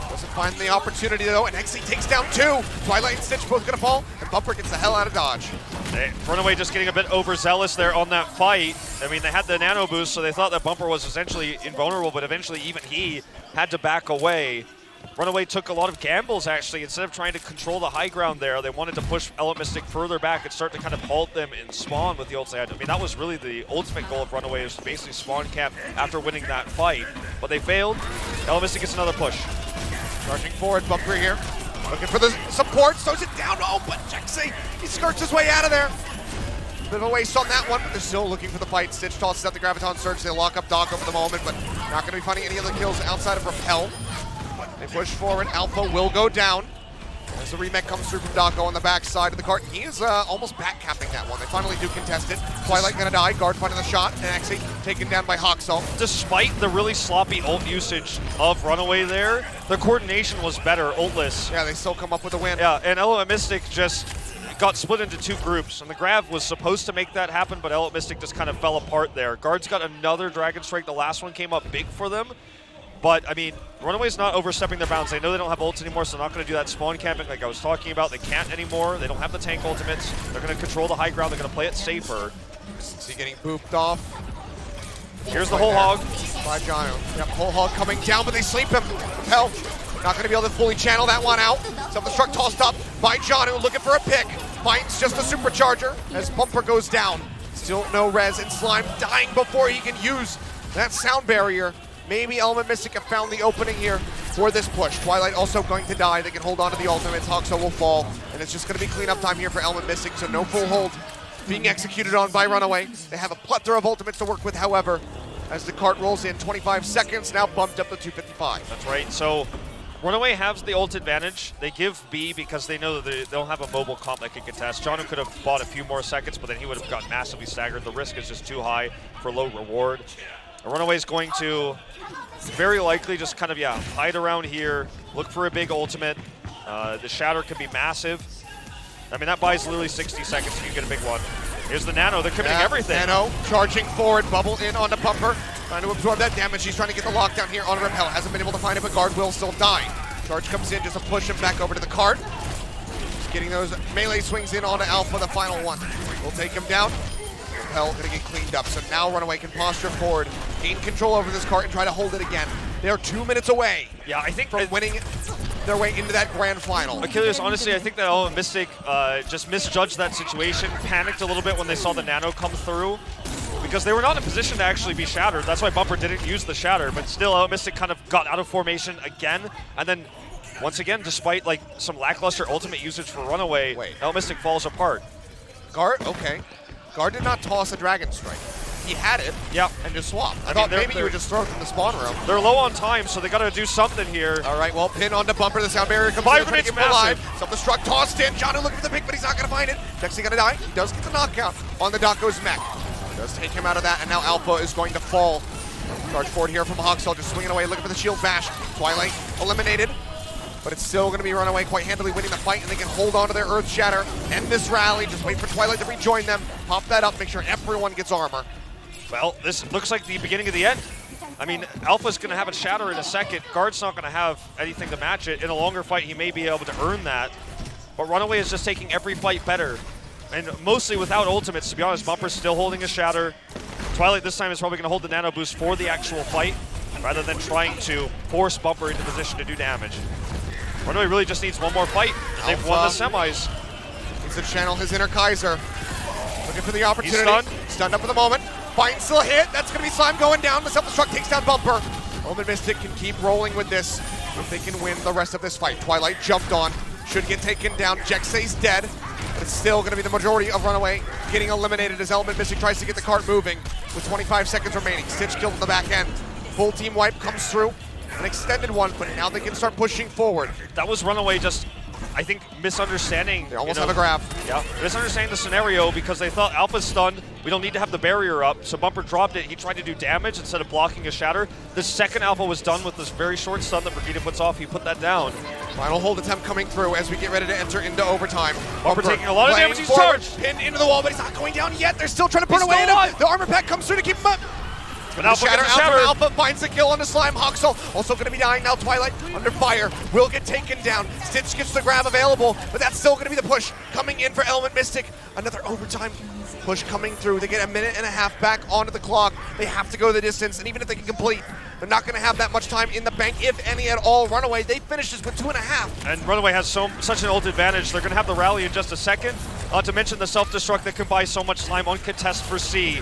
Speaker 1: Doesn't find the opportunity, though, and XC takes down two. Twilight and Stitch both going to fall, and Bumper gets the hell out of dodge.
Speaker 2: RunAway just getting a bit overzealous there on that fight. I mean, they had the nano boost, so they thought that Bumper was essentially invulnerable, but eventually even he had to back away. RunAway took a lot of gambles, actually. Instead of trying to control the high ground there, they wanted to push Element Mystic further back and start to kind of halt them in spawn with the ult they had. I mean, that was really the ultimate goal of RunAway, is to basically spawn camp after winning that fight. But they failed. Element Mystic gets another push.
Speaker 1: Charging forward, Bumper here. Looking for the support, slows it down. Oh, but Jexy, he skirts his way out of there. Bit of a waste on that one, but they're still looking for the fight. Stitch tosses out the Graviton Surge. They lock up Doggo for the moment, but not going to be finding any other kills outside of Repel. They push forward. Alpha will go down as the remake comes through from Doggo on the back side of the cart. He is almost back-capping that one. They finally do contest it. Twilight going to die. Guard finding the shot, and actually taken down by Hoxel.
Speaker 2: Despite the really sloppy ult usage of RunAway there, the coordination was better, ultless.
Speaker 1: Yeah, they still come up with a win.
Speaker 2: Yeah, and Element Mystic just got split into two groups, and the Grav was supposed to make that happen, but Element Mystic just kind of fell apart there. Guards got another Dragon Strike. The last one came up big for them, but I mean, RunAway's not overstepping their bounds. They know they don't have ults anymore, so they're not going to do that spawn camping like I was talking about. They can't anymore. They don't have the tank ultimates. They're going to control the high ground. They're going to play it safer.
Speaker 1: See getting booped off.
Speaker 2: Here's the whole hog.
Speaker 1: By Jono. Yep, whole hog coming down, but they sleep him. Hell, not going to be able to fully channel that one out. Self-destruct tossed up by Jono, looking for a pick. Finds just a supercharger as Bumper goes down. Still no res, and Slime dying before he can use that sound barrier. Maybe Element Mystic have found the opening here for this push. Twilight also going to die. They can hold on to the ultimates. Hoxo will fall, and it's just going to be cleanup time here for Element Mystic, so no full hold being executed on by RunAway. They have a plethora of ultimates to work with, however, as the cart rolls in. 25 seconds, now bumped up to 255.
Speaker 2: That's right. So RunAway has the ult advantage. They give B because they know that they don't have a mobile comp that can contest. Jono could have bought a few more seconds, but then he would have gotten massively staggered. The risk is just too high for low reward. RunAway is going to very likely just kind of, hide around here, look for a big ultimate. The shatter could be massive. I mean, that buys literally 60 seconds if you get a big one. Here's the Nano. They're committing everything.
Speaker 1: Nano charging forward, bubble in on the Bumper, trying to absorb that damage. He's trying to get the lockdown here on Repel. Hasn't been able to find it, but Guard will still die. Charge comes in just to push him back over to the cart. Just getting those melee swings in onto Alpha, the final one. Will take him down. Repel gonna get cleaned up, so now RunAway can posture forward, gain control over this cart, and try to hold it again. They're 2 minutes away.
Speaker 2: Yeah, I think
Speaker 1: from winning their way into that grand final.
Speaker 2: Achilios, honestly, I think that Element Mystic just misjudged that situation, panicked a little bit when they saw the Nano come through, because they were not in a position to actually be shattered. That's why Bumper didn't use the shatter, but still Element Mystic kind of got out of formation again, and then once again, despite like some lackluster ultimate usage for RunAway, Element Mystic falls apart.
Speaker 1: Guard, okay. Guard did not toss a Dragon Strike. He had it, and just swapped. I thought maybe you would just throw it from the spawn room.
Speaker 2: They're low on time, so they got to do something here.
Speaker 1: All right, well, pin onto Bumper. The sound barrier comes
Speaker 2: 5 minutes massive.
Speaker 1: Self-destruct tossed in. Jono looking for the pick, but he's not going to find it. Dexy going to die. He does get the knockout on the Doggo's mech. Does take him out of that, and now Alpha is going to fall. Charge forward here from Hoxel, just swinging away, looking for the shield bash. Twilight eliminated, but it's still going to be RunAway quite handily winning the fight, and they can hold on to their Earth Shatter, end this rally, just wait for Twilight to rejoin them, pop that up, make sure everyone gets armor.
Speaker 2: Well, this looks like the beginning of the end. I mean, Alpha's going to have a shatter in a second. Guard's not going to have anything to match it. In a longer fight, he may be able to earn that. But RunAway is just taking every fight better. And mostly without ultimates, to be honest. Bumper's still holding a shatter. Twilight this time is probably going to hold the Nano Boost for the actual fight, rather than trying to force Bumper into position to do damage. RunAway really just needs one more fight. They've won the semis.
Speaker 1: Needs to channel his inner Kaiser. Looking for the opportunity.
Speaker 2: He's stunned.
Speaker 1: Stunned up for the moment. Finds still a hit. That's going to be Slime going down. The self-destruct takes down Bumper. Element Mystic can keep rolling with this if they can win the rest of this fight. Twilight jumped on. Should get taken down. Jexay's dead. But it's still going to be the majority of RunAway getting eliminated as Element Mystic tries to get the cart moving with 25 seconds remaining. Stitch killed in the back end. Full team wipe comes through. An extended one, but now they can start pushing forward.
Speaker 2: That was RunAway just, I think, misunderstanding.
Speaker 1: They almost have a grab.
Speaker 2: Yeah, misunderstanding the scenario because they thought Alpha's stunned. We don't need to have the barrier up. So Bumper dropped it. He tried to do damage instead of blocking a shatter. The second Alpha was done with this very short stun that Brigida puts off. He put that down.
Speaker 1: Final hold attempt coming through as we get ready to enter into overtime.
Speaker 2: Bumper taking a lot of damage. He's charged.
Speaker 1: Pinned into the wall, but he's not going down yet. They're still trying to burn away at him. The armor pack comes through to keep him up.
Speaker 2: But
Speaker 1: Alpha finds the kill on the Slime. Hoxel also going to be dying now. Twilight under fire. Will get taken down. Stitch gets the grab available, but that's still going to be the push coming in for Element Mystic. Another overtime push coming through. They get a minute and a half back onto the clock. They have to go the distance, and even if they can complete They're not going to have that much time in the bank, if any at all. RunAway, they finished this with 2.5.
Speaker 2: And RunAway has such an ult advantage. They're going to have the rally in just a second. Not to mention the self-destruct that can buy so much slime on contest for C.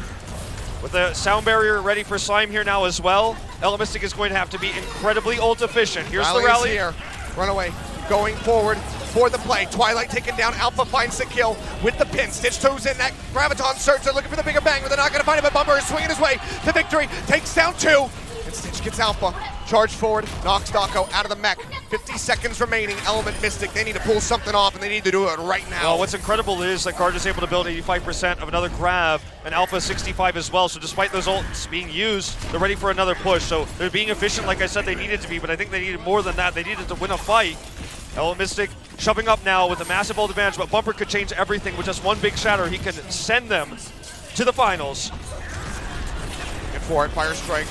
Speaker 2: With the sound barrier ready for slime here now as well, Mystic is going to have to be incredibly ult efficient. Here's the rally.
Speaker 1: Here. RunAway going forward for the play. Twilight taken down. Alpha finds the kill with the pin. Stitch throws in that Graviton surge. They're looking for the bigger bang, but they're not going to find it. But Bumper is swinging his way to victory. Takes down 2. And Stitch gets Alpha. Charge forward. Knocks Dako out of the mech. 50 seconds remaining. Mystic, they need to pull something off, and they need to do it right now.
Speaker 2: Well, what's incredible is that Guard is able to build 85% of another grab, and Alpha 65 as well. So despite those ults being used, they're ready for another push. So they're being efficient like I said they needed to be, but I think they needed more than that. They needed to win a fight. Mystic shoving up now with a massive ult advantage, but Bumper could change everything with just one big shatter. He can send them to the finals.
Speaker 1: Looking for it, Fire Strike.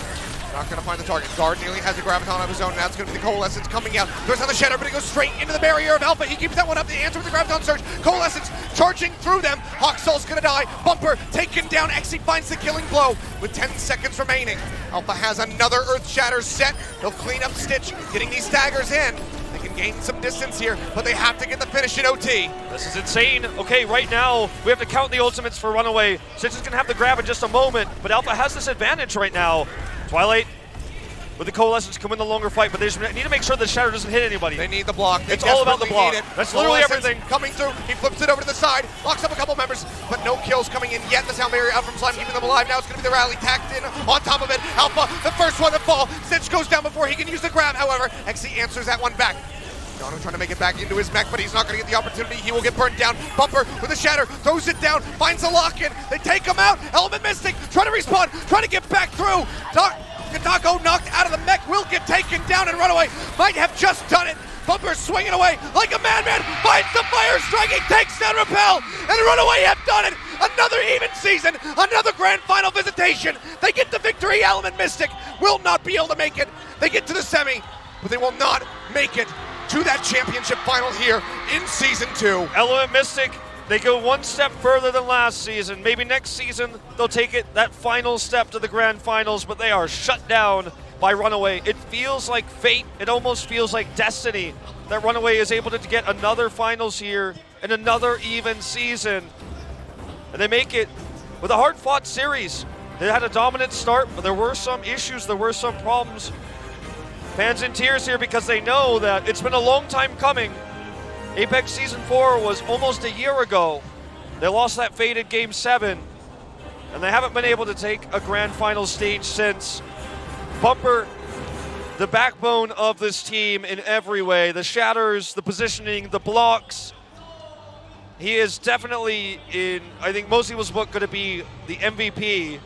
Speaker 1: Not going to find the target. Guard nearly has a Graviton of his own. Now it's going to be the Coalescence coming out. There's another Shatter, but he goes straight into the barrier of Alpha. He keeps that one up. The answer with the Graviton surge. Coalescence charging through them. Hawksoul's going to die. Bumper taken down. Exi finds the killing blow with 10 seconds remaining. Alpha has another Earth Shatter set. He'll clean up Stitch, getting these staggers in. They can gain some distance here, but they have to get the finish in OT.
Speaker 2: This is insane. Okay, right now, we have to count the ultimates for RunAway. Stitch is going to have the grab in just a moment, but Alpha has this advantage right now. Twilight with the Coalescence come in the longer fight, but they just need to make sure the Shatter doesn't hit anybody.
Speaker 1: They need the block.
Speaker 2: It's all about the block. That's literally everything.
Speaker 1: Coming through, he flips it over to the side, locks up a couple members, but no kills coming in yet. The sound barrier out from Slime, keeping them alive. Now it's going to be the rally tacked in on top of it. Alpha, the first one to fall. Stitch goes down before he can use the grab. However, Exi answers that one back. Dono trying to make it back into his mech, but he's not going to get the opportunity. He will get burned down. Bumper with a Shatter, throws it down, finds a lock-in. They take him out. Mystic trying to respawn, trying to get back through. Dako knocked out of the mech, will get taken down, and RunAway might have just done it. Bumper swinging away like a madman, finds the Fire Strike, he takes down Repel, and RunAway have done it. Another even season, another grand final visitation. They get the victory. Mystic will not be able to make it. They get to the semi, but they will not make it to that championship final here in Season 2.
Speaker 2: Mystic, they go one step further than last season. Maybe next season they'll take it that final step to the grand finals, but they are shut down by RunAway. It feels like fate. It almost feels like destiny that RunAway is able to get another finals here and another even season. And they make it with a hard-fought series. They had a dominant start, but there were some issues, there were some problems. Fans in tears here because they know that it's been a long time coming. Apex Season 4 was almost a year ago. They lost that fated Game 7, and they haven't been able to take a grand final stage since. Bumper, the backbone of this team in every way. The shatters, the positioning, the blocks. He is definitely in, I think most people's book, going to be the MVP.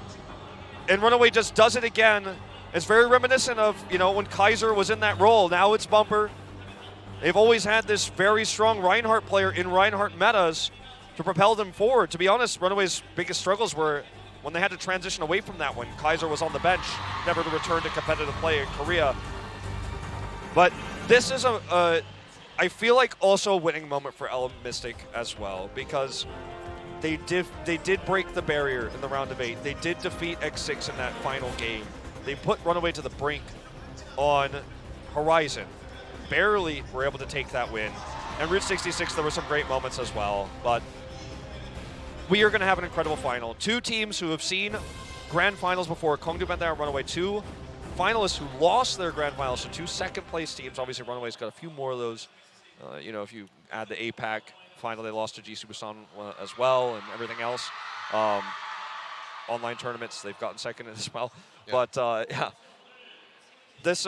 Speaker 2: And RunAway just does it again. It's very reminiscent of, when Kaiser was in that role. Now it's Bumper. They've always had this very strong Reinhardt player in Reinhardt metas to propel them forward. To be honest, RunAway's biggest struggles were when they had to transition away from that when Kaiser was on the bench, never to return to competitive play in Korea. But this is I feel like also a winning moment for Mystic as well, because they did break the barrier in the round of 8. They did defeat X6 in that final game. They put RunAway to the brink on Horizon. Barely were able to take that win. And Route 66, there were some great moments as well. But we are going to have an incredible final. Two teams who have seen grand finals before. Kongdu went there and RunAway. Two finalists who lost their grand finals. So two second-place teams. Obviously, RunAway's got a few more of those. If you add the APAC final, they lost to G Superstar as well, and everything else. Online tournaments, they've gotten second as well. Yeah. But yeah, this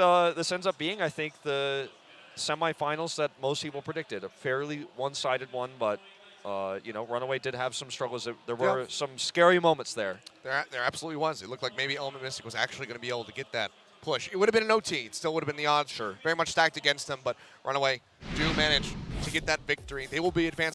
Speaker 2: ends up being, I think, the semifinals that most people predicted. A fairly one-sided one, but RunAway did have some struggles. There were some scary moments there.
Speaker 1: There absolutely was. It looked like maybe Mystic was actually going to be able to get that push. It would have been an OT. It still would have been the odds.
Speaker 2: Sure.
Speaker 1: Very much stacked against them, but RunAway do manage to get that victory. They will be advanced